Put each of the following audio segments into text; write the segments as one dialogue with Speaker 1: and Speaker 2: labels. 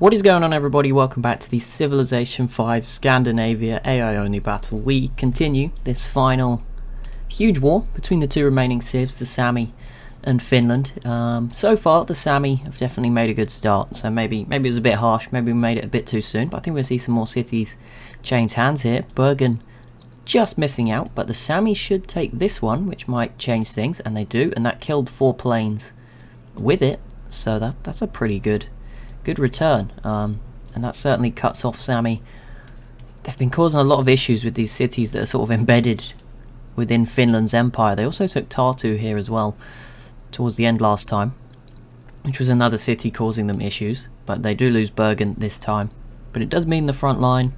Speaker 1: What is going on, everybody? Welcome back to the Civilization 5 Scandinavia AI only battle. We continue this final huge war between the two remaining civs, the Sami and Finland. So far the Sami have definitely made a good start, so maybe it was a bit harsh, maybe we made it a bit too soon, but I think we'll see some more cities change hands here. Bergen just missing out, but the Sami should take this one, which might change things, and they do, and that killed 4 planes with it, so that's a pretty good return, and that certainly cuts off Sami. They've been causing a lot of issues with these cities that are sort of embedded within Finland's empire. They also took Tartu here as well towards the end last time, which was another city causing them issues, but they do lose Bergen this time. But it does mean the front line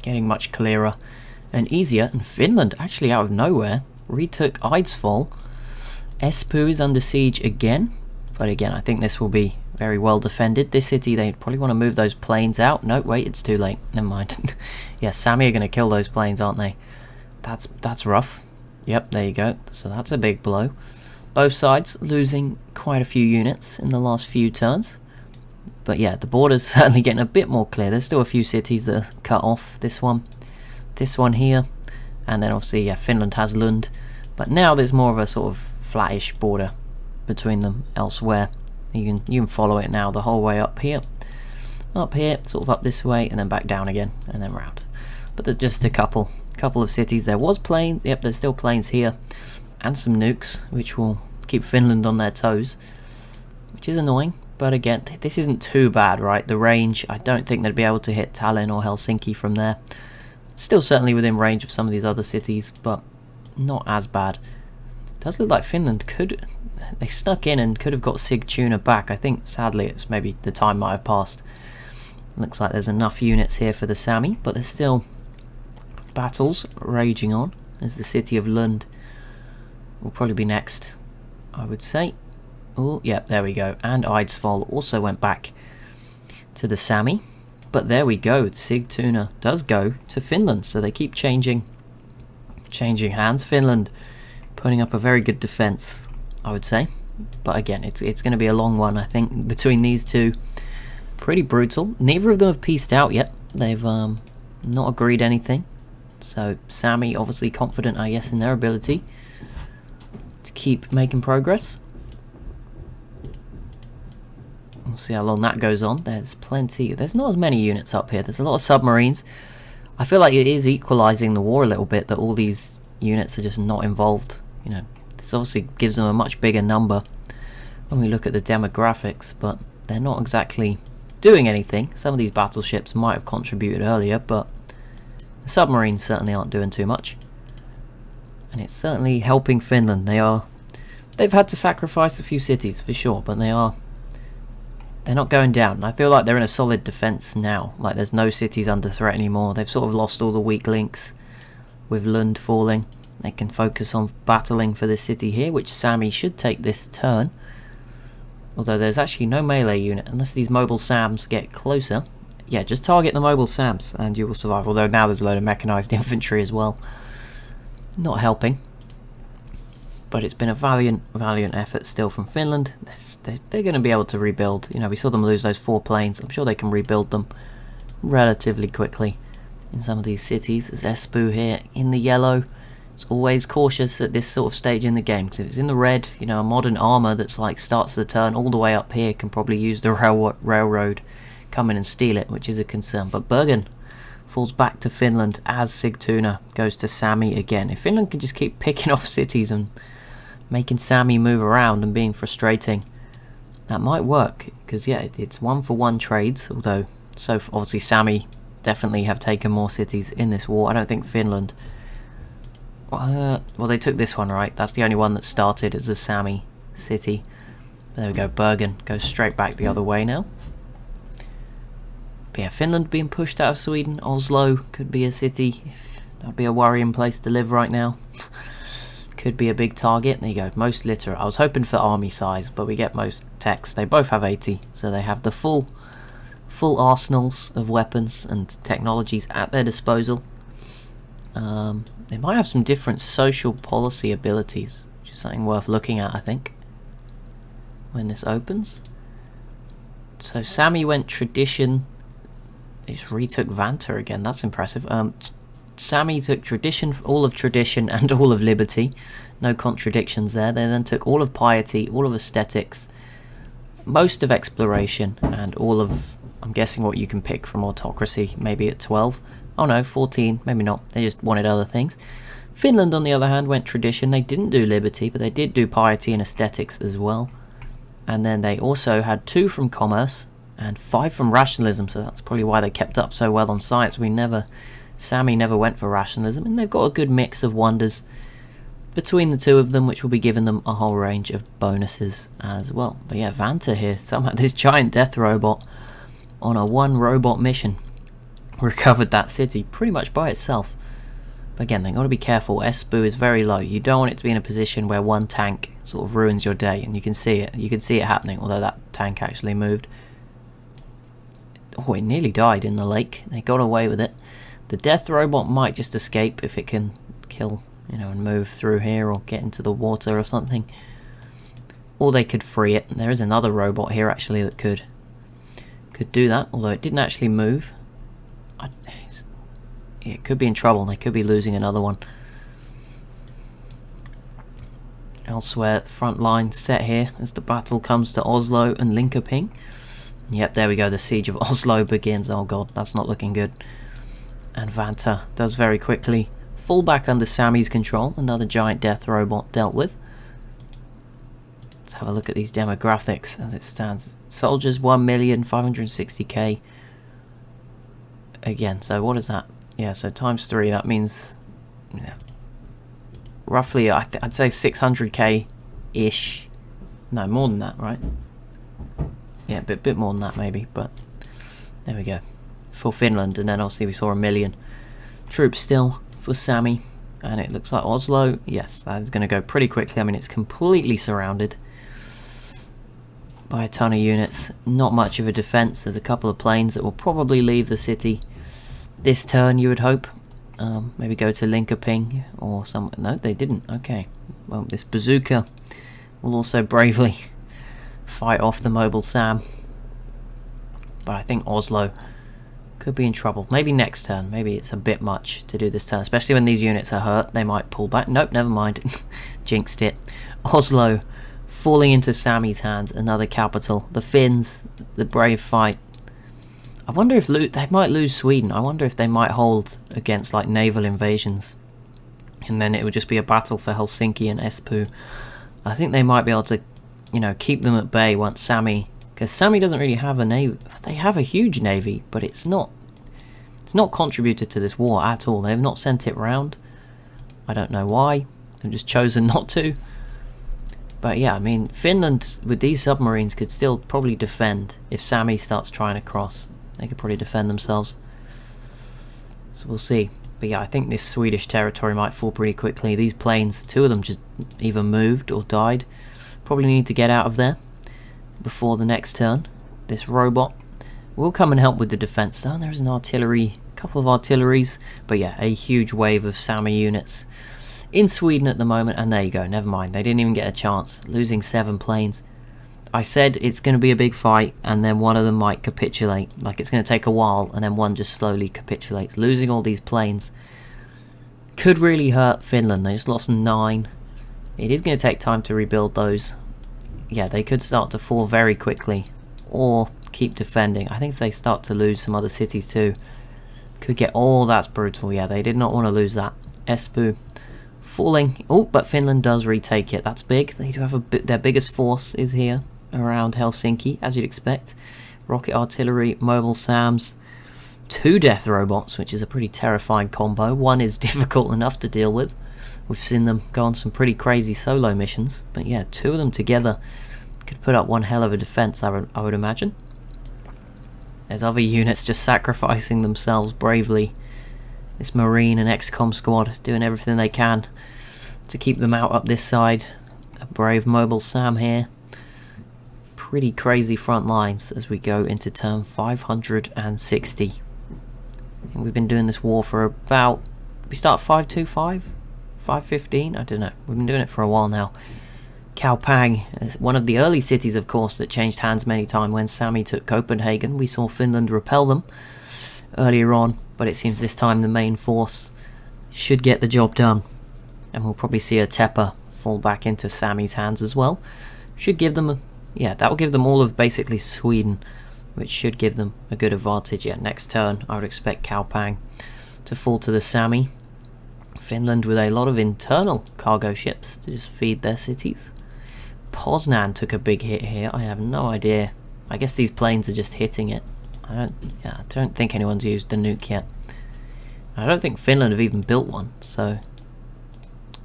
Speaker 1: getting much clearer and easier, and Finland actually out of nowhere retook Eidsvoll. Espoo is under siege again, but again I think this will be very well defended. This city, they probably want to move those planes out. No, wait, it's too late. Never mind. Yeah, Sami are going to kill those planes, aren't they? That's rough. Yep, there you go. So that's a big blow. Both sides losing quite a few units in the last few turns. But yeah, the border's certainly getting a bit more clear. There's still a few cities that are cut off. This one here, and then obviously, yeah, Finland has Lund. But now there's more of a sort of flattish border between them elsewhere. You can follow it now the whole way up here, sort of up this way, and then back down again, and then round. But there's just a couple of cities. There was planes. Yep, there's still planes here, and some nukes, which will keep Finland on their toes, which is annoying. But again, this isn't too bad, right? The range, I don't think they'd be able to hit Tallinn or Helsinki from there. Still certainly within range of some of these other cities, but not as bad. It does look like Finland could. They snuck in and could have got Sigtuna back. I think sadly it's maybe the time might have passed. Looks like there's enough units here for the Sami, but there's still battles raging on, as the city of Lund will probably be next, I would say. Oh, yep, there we go. And Eidsvoll also went back to the Sami. But there we go. Sigtuna does go to Finland, so they keep changing hands. Finland putting up a very good defense, I would say, but again it's going to be a long one, I think, between these two. Pretty brutal. Neither of them have peaced out yet. They've not agreed anything, so Sami obviously confident, I guess, in their ability to keep making progress. We'll see how long that goes on. There's not as many units up here. There's a lot of submarines. I feel like it is equalizing the war a little bit that all these units are just not involved, you know. This obviously gives them a much bigger number when we look at the demographics, but they're not exactly doing anything. Some of these battleships might have contributed earlier, but the submarines certainly aren't doing too much. And it's certainly helping Finland. They've had to sacrifice a few cities for sure, but they're not going down. I feel like they're in a solid defense now. Like there's no cities under threat anymore. They've sort of lost all the weak links with Lund falling. They can focus on battling for this city here, which Sami should take this turn. Although there's actually no melee unit, unless these mobile SAMs get closer. Yeah, just target the mobile SAMs and you will survive. Although now there's a load of mechanized infantry as well. Not helping. But it's been a valiant effort still from Finland. They're going to be able to rebuild. You know, we saw them lose those 4 planes. I'm sure they can rebuild them relatively quickly in some of these cities. There's Espoo here in the yellow. It's always cautious at this sort of stage in the game, because if it's in the red, you know, a modern armour that's like starts the turn all the way up here can probably use the railroad, come in and steal it, which is a concern. But Bergen falls back to Finland as Sigtuna goes to Sami again. If Finland can just keep picking off cities and making Sami move around and being frustrating, that might work, because yeah, it's 1-for-1 trades, although so obviously Sami definitely have taken more cities in this war. I don't think Finland... well, they took this one, right? That's the only one that started as a Sami city. There we go, Bergen goes straight back the other way now. But yeah, Finland being pushed out of Sweden. Oslo could be a city. That'd be a worrying place to live right now. Could be a big target. There you go, most literate. I was hoping for army size, but we get most techs. They both have 80, so they have the full arsenals of weapons and technologies at their disposal. They might have some different social policy abilities, which is something worth looking at, I think, when this opens. So Sami went tradition. He just retook Vanta again. That's impressive. Sami took tradition, all of tradition, and all of liberty. No contradictions there. They then took all of piety, all of aesthetics, most of exploration, and all of, I'm guessing, what you can pick from autocracy, maybe at 12. Oh no, 14, maybe not. They just wanted other things. Finland, on the other hand, went tradition. They didn't do liberty, but they did do piety and aesthetics as well. And then they also had 2 from commerce and 5 from rationalism, so that's probably why they kept up so well on science. Sami never went for rationalism, and they've got a good mix of wonders between the 2 of them, which will be giving them a whole range of bonuses as well. But yeah, Vanta here, somehow this giant death robot on a 1 robot mission recovered that city pretty much by itself. But again, they've got to be careful. Espoo is very low. You don't want it to be in a position where 1 tank sort of ruins your day, and you can see it. You can see it happening, although that tank actually moved. Oh, it nearly died in the lake. They got away with it. The death robot might just escape if it can kill, and move through here or get into the water or something. Or they could free it. There is another robot here actually that could do that, although it didn't actually move. It could be in trouble. They could be losing another one. Elsewhere, the front line set here as the battle comes to Oslo and Linkoping. Yep, there we go. The siege of Oslo begins. Oh god, that's not looking good. And Vanta does very quickly fall back under Sami's control. Another giant death robot dealt with. Let's have a look at these demographics as it stands. Soldiers 1,560,000. Again, so what is that? Yeah, so times 3, that means roughly, I'd say 600k-ish. No, more than that, right? Yeah, a bit more than that maybe, but there we go. For Finland, and then obviously we saw 1 million troops still for Sami. And it looks like Oslo, yes, that is going to go pretty quickly. I mean, it's completely surrounded by a ton of units. Not much of a defense. There's a couple of planes that will probably leave the city this turn, you would hope. Maybe go to Linkoping or some. No, they didn't. Okay. Well, this bazooka will also bravely fight off the mobile Sam. But I think Oslo could be in trouble. Maybe next turn. Maybe it's a bit much to do this turn. Especially when these units are hurt. They might pull back. Nope, never mind. Jinxed it. Oslo falling into Sami's hands. Another capital. The Finns, the brave fight. I wonder if they might lose Sweden. I wonder if they might hold against like naval invasions. And then it would just be a battle for Helsinki and Espoo. I think they might be able to, keep them at bay once Sami... Because Sami doesn't really have a navy. They have a huge navy, but it's not contributed to this war at all. They've not sent it round. I don't know why. They've just chosen not to. But yeah, I mean, Finland with these submarines could still probably defend if Sami starts trying to cross. They could probably defend themselves. So we'll see. But yeah, I think this Swedish territory might fall pretty quickly. These planes, 2 of them just either moved or died. Probably need to get out of there before the next turn. This robot will come and help with the defense. Oh, there's an artillery, couple of artilleries. But yeah, a huge wave of Sami units in Sweden at the moment. And there you go, never mind. They didn't even get a chance, losing 7 planes. I said it's going to be a big fight, and then one of them might capitulate. Like, it's going to take a while, and then one just slowly capitulates. Losing all these planes could really hurt Finland. They just lost 9. It is going to take time to rebuild those. Yeah, they could start to fall very quickly, or keep defending. I think if they start to lose some other cities too, could get... Oh, that's brutal. Yeah, they did not want to lose that. Espoo falling. Oh, but Finland does retake it. That's big. They do have their biggest force is here around Helsinki, as you'd expect. Rocket artillery, mobile SAMs, 2 death robots, which is a pretty terrifying combo. One is difficult enough to deal with. We've seen them go on some pretty crazy solo missions, but yeah, 2 of them together could put up one hell of a defense, I would imagine. There's other units just sacrificing themselves bravely. This Marine and XCOM squad doing everything they can to keep them out up this side. A brave mobile SAM here. Pretty crazy front lines as we go into turn 560. And we've been doing this war for about... We start 525? 515? I don't know. We've been doing it for a while now. Kaupang, one of the early cities, of course, that changed hands many times. When Sami took Copenhagen, we saw Finland repel them earlier on, but it seems this time the main force should get the job done, and we'll probably see a Tepper fall back into Sami's hands as well. Should give them that will give them all of basically Sweden, which should give them a good advantage. Next turn I would expect Kaupang to fall to the Sami. Finland with a lot of internal cargo ships to just feed their cities. Poznan took a big hit here. I have no idea. I guess these planes are just hitting it. I don't think anyone's used the nuke yet. I don't think Finland have even built one, so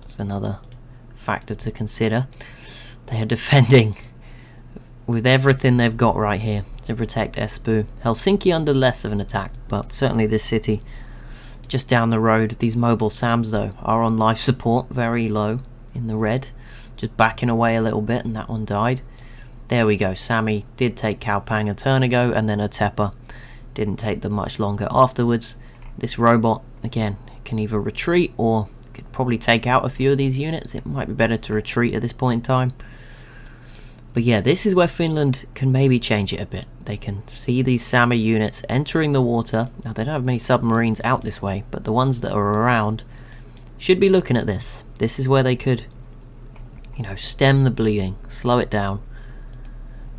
Speaker 1: it's another factor to consider. They are defending with everything they've got right here to protect Espoo. Helsinki under less of an attack, but certainly this city just down the road. These mobile SAMs though are on life support, very low in the red, just backing away a little bit, and that one died. There we go. Sami did take Kaupang a turn ago, and then a Tepper didn't take them much longer afterwards. This robot again can either retreat or could probably take out a few of these units. It might be better to retreat at this point in time. But yeah, this is where Finland can maybe change it a bit. They can see these Sami units entering the water. Now they don't have many submarines out this way, but the ones that are around should be looking at this. This is where they could, stem the bleeding, slow it down,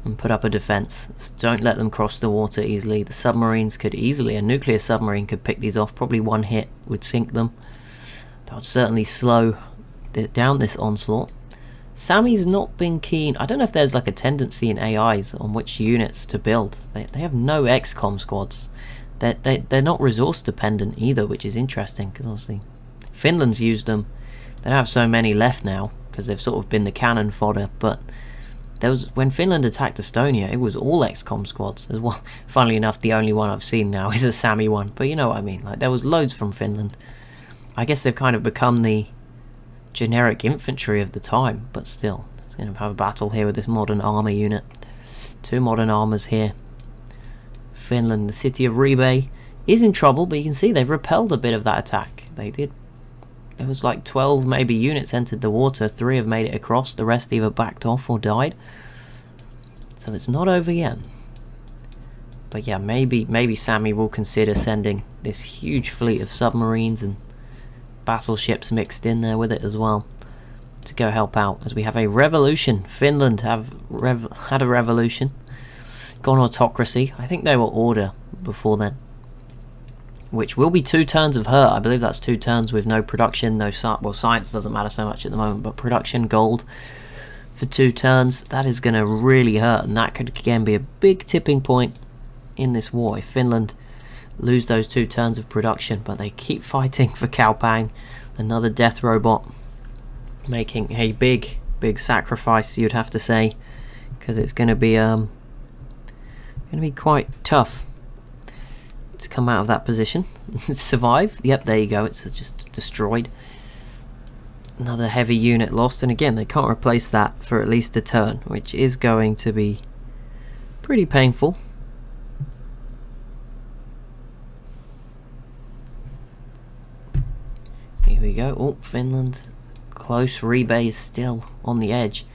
Speaker 1: and put up a defense. Don't let them cross the water easily. The submarines could easily, a nuclear submarine could pick these off. Probably one hit would sink them. That would certainly slow down this onslaught. Sami's not been keen. I don't know if there's like a tendency in AIs on which units to build. They have no XCOM squads. They're not resource dependent either, which is interesting, because obviously Finland's used them. They don't have so many left now because they've sort of been the cannon fodder, but when Finland attacked Estonia, it was all XCOM squads as well. Funnily enough, the only one I've seen now is a Sami one, but you know what I mean. Like, there was loads from Finland. I guess they've kind of become the generic infantry of the time, but still, it's going to have a battle here with this modern armor unit. Two modern armors here. Finland, the city of Ribe, is in trouble, but you can see they've repelled a bit of that attack. They did. There was like 12 maybe units entered the water. 3 have made it across. The rest either backed off or died. So it's not over yet. But yeah, maybe Sami will consider sending this huge fleet of submarines and battleships mixed in there with it as well to go help out, as we have a revolution. Finland have had a revolution, gone autocracy. I think they were order before then, which will be 2 turns of hurt. I believe that's 2 turns with no production, no science doesn't matter so much at the moment, but production gold for 2 turns. That is going to really hurt, and that could again be a big tipping point in this war if Finland lose those 2 turns of production. But they keep fighting for Kaupang, another death robot, making a big sacrifice, you'd have to say, because it's going to be quite tough to come out of that position. Survive. Yep, there you go. It's just destroyed. Another heavy unit lost, and again they can't replace that for at least a turn, which is going to be pretty painful. Here we go. Oh, Finland close. Ribe is still on the edge.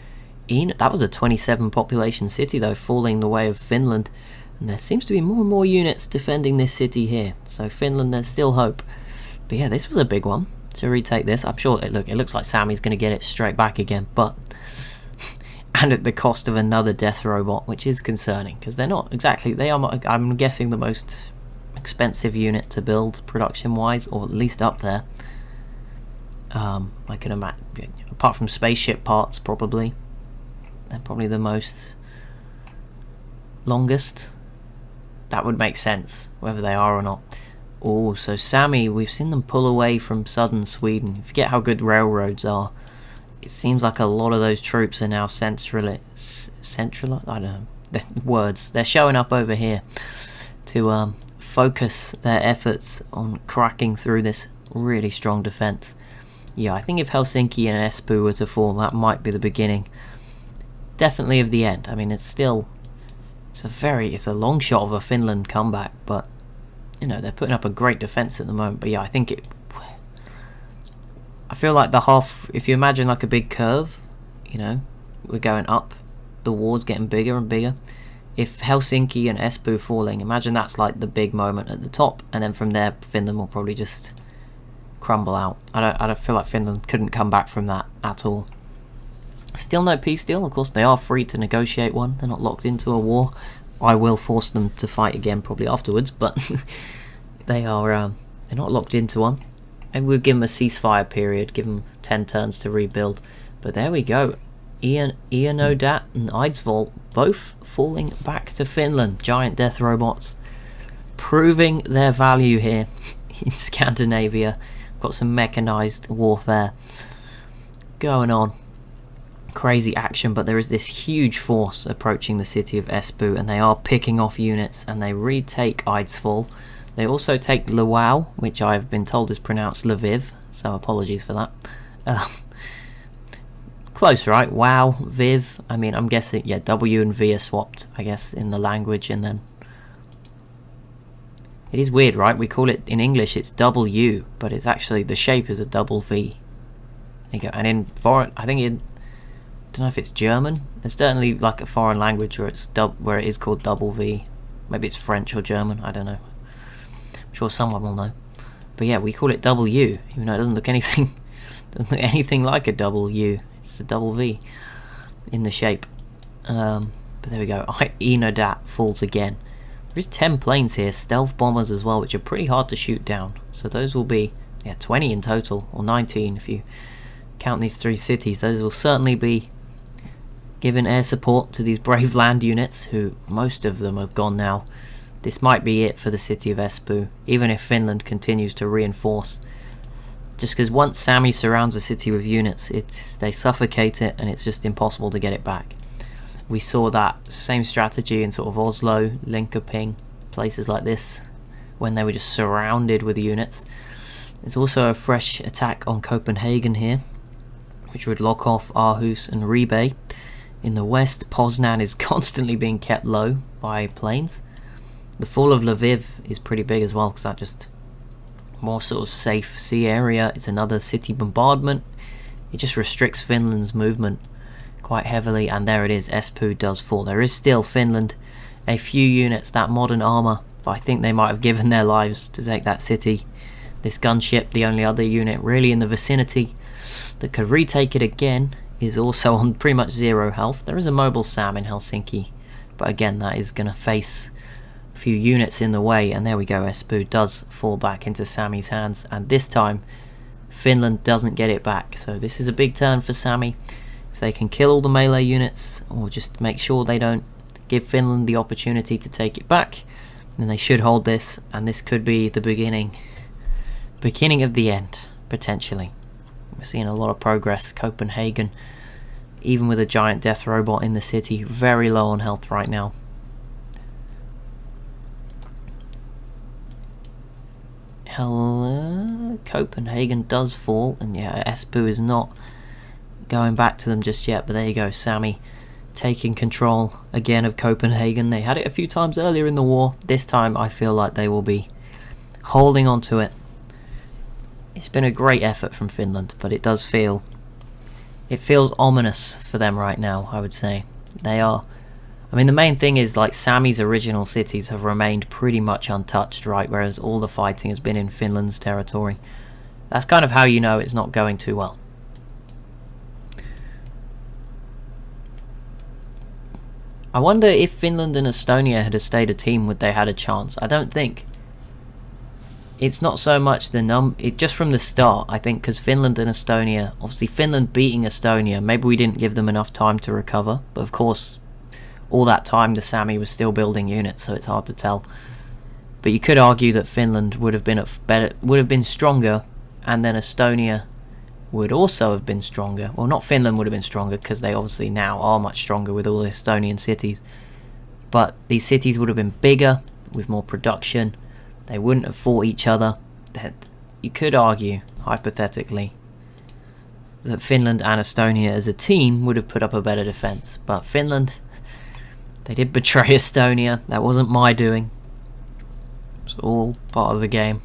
Speaker 1: That was a 27 population city though, falling the way of Finland. And there seems to be more and more units defending this city here. So Finland, there's still hope. But yeah, this was a big one to retake this. I'm sure it looks like Sami's going to get it straight back again, but and at the cost of another death robot, which is concerning, because they're not exactly, I'm guessing, the most expensive unit to build production wise, or at least up there. I can imagine, apart from spaceship parts, probably they're probably the most longest. That would make sense, whether they are or not. Oh, so Sami, we've seen them pull away from southern Sweden. You forget how good railroads are. It seems like a lot of those troops are now central. I don't know. Words. They're showing up over here to focus their efforts on cracking through this really strong defense. Yeah, I think if Helsinki and Espoo were to fall, that might be the beginning. Definitely of the end. I mean, it's a long shot of a Finland comeback, but you know, they're putting up a great defense at the moment. But yeah, I feel like the half, if you imagine like a big curve, you know, we're going up. The war's getting bigger and bigger. If Helsinki and Espoo falling, imagine that's like the big moment at the top, and then from there Finland will probably just crumble out. I don't feel like Finland couldn't come back from that at all. Still no peace deal. Of course, they are free to negotiate one. They're not locked into a war. I will force them to fight again probably afterwards, but they're not locked into one. And we'll give them a ceasefire period, give them 10 turns to rebuild. But there we go. Ionodat and Eidsvoll both falling back to Finland. Giant death robots proving their value here in Scandinavia. Got some mechanized warfare going on. Crazy action, but there is this huge force approaching the city of Espoo, and they are picking off units, and they retake Eidsvoll. They also take Lwów, which I've been told is pronounced Lviv, so apologies for that. Close, right? Wow, Viv. I mean, I'm guessing, yeah, W and V are swapped, I guess, in the language, and then it is weird, right? We call it, in English, it's W, but it's actually, the shape is a double V. There you go. And in foreign, I think in, I don't know if it's German. There's certainly like a foreign language where it's where it is called double V. Maybe it's French or German. I don't know. I'm sure someone will know. But yeah, we call it W, even though it doesn't look anything like a double U. It's a double V in the shape. But there we go. Ionodat falls again. There's 10 planes here, stealth bombers as well, which are pretty hard to shoot down. So those will be 20 in total, or 19 if you count these 3 cities. Those will certainly be giving air support to these brave land units, who most of them have gone now. This might be it for the city of Espoo, even if Finland continues to reinforce. Just because once Sami surrounds a city with units, they suffocate it, and it's just impossible to get it back. We saw that same strategy in sort of Oslo, Linkoping, places like this, when they were just surrounded with units. There's also a fresh attack on Copenhagen here, which would lock off Aarhus and Ribe. In the west, Poznan is constantly being kept low by planes. The fall of Lviv is pretty big as well, because that just more sort of safe sea area. It's another city bombardment. It just restricts Finland's movement quite heavily, and there it is. Espoo does fall. There is still Finland a few units, that modern armor, but I think they might have given their lives to take that city. This gunship, the only other unit really in the vicinity that could retake it again, is also on pretty much 0 health. There is a mobile SAM in Helsinki, but again that is going to face a few units in the way, and there we go. Espoo does fall back into Sami's hands, and this time Finland doesn't get it back. So this is a big turn for Sami. If they can kill all the melee units, or just make sure they don't give Finland the opportunity to take it back, then they should hold this, and this could be the beginning of the end, potentially. We're seeing a lot of progress. Copenhagen, even with a giant death robot in the city, very low on health right now. Copenhagen does fall, and yeah, Espoo is not going back to them just yet, but there you go. Sami taking control again of Copenhagen. They had it a few times earlier in the war. This time I feel like they will be holding on to it. It's been a great effort from Finland, but it feels ominous for them right now, I would say. They are, I mean, the main thing is, like, Sami's original cities have remained pretty much untouched, right, whereas all the fighting has been in Finland's territory. That's kind of how you know it's not going too well. I wonder if Finland and Estonia had stayed a team, would they had a chance? I don't think. It's not so much the just from the start, I think, because Finland and Estonia, obviously Finland beating Estonia, maybe we didn't give them enough time to recover, but of course, all that time the Sami was still building units, so it's hard to tell. But you could argue that Finland would have been stronger, and then Estonia would also have been stronger. Well, not Finland would have been stronger, because they obviously now are much stronger with all the Estonian cities. But these cities would have been bigger, with more production. They wouldn't have fought each other. You could argue, hypothetically, that Finland and Estonia as a team would have put up a better defense. But Finland, they did betray Estonia. That wasn't my doing. It's all part of the game.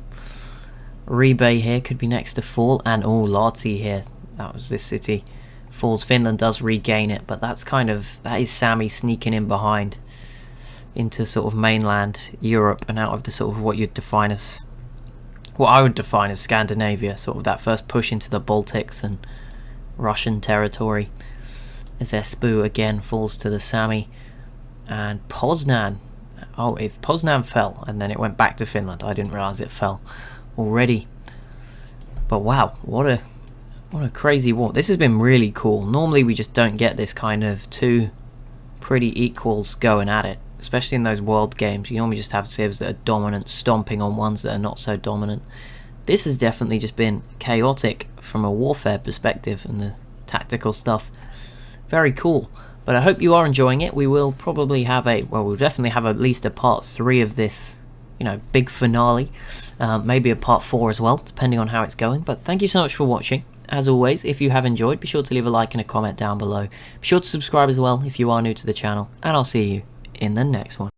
Speaker 1: Ribe here could be next to fall, and Lahti here. That was this city falls. Finland does regain it, but that is Sami sneaking in behind into sort of mainland Europe and out of the sort of what I would define as Scandinavia, sort of that first push into the Baltics and Russian territory. As Espoo again falls to the Sami, and Poznan. Oh, if Poznan fell and then it went back to Finland, I didn't realise it fell already. But wow, what a crazy war. This has been really cool. Normally we just don't get this kind of two pretty equals going at it, especially in those world games. You normally just have civs that are dominant stomping on ones that are not so dominant. This has definitely just been chaotic from a warfare perspective and the tactical stuff. Very cool. But I hope you are enjoying it. We will probably have we'll definitely have at least a part 3 of this, big finale. Maybe a part 4 as well, depending on how it's going. But thank you so much for watching. As always, if you have enjoyed, be sure to leave a like and a comment down below. Be sure to subscribe as well if you are new to the channel. And I'll see you in the next one.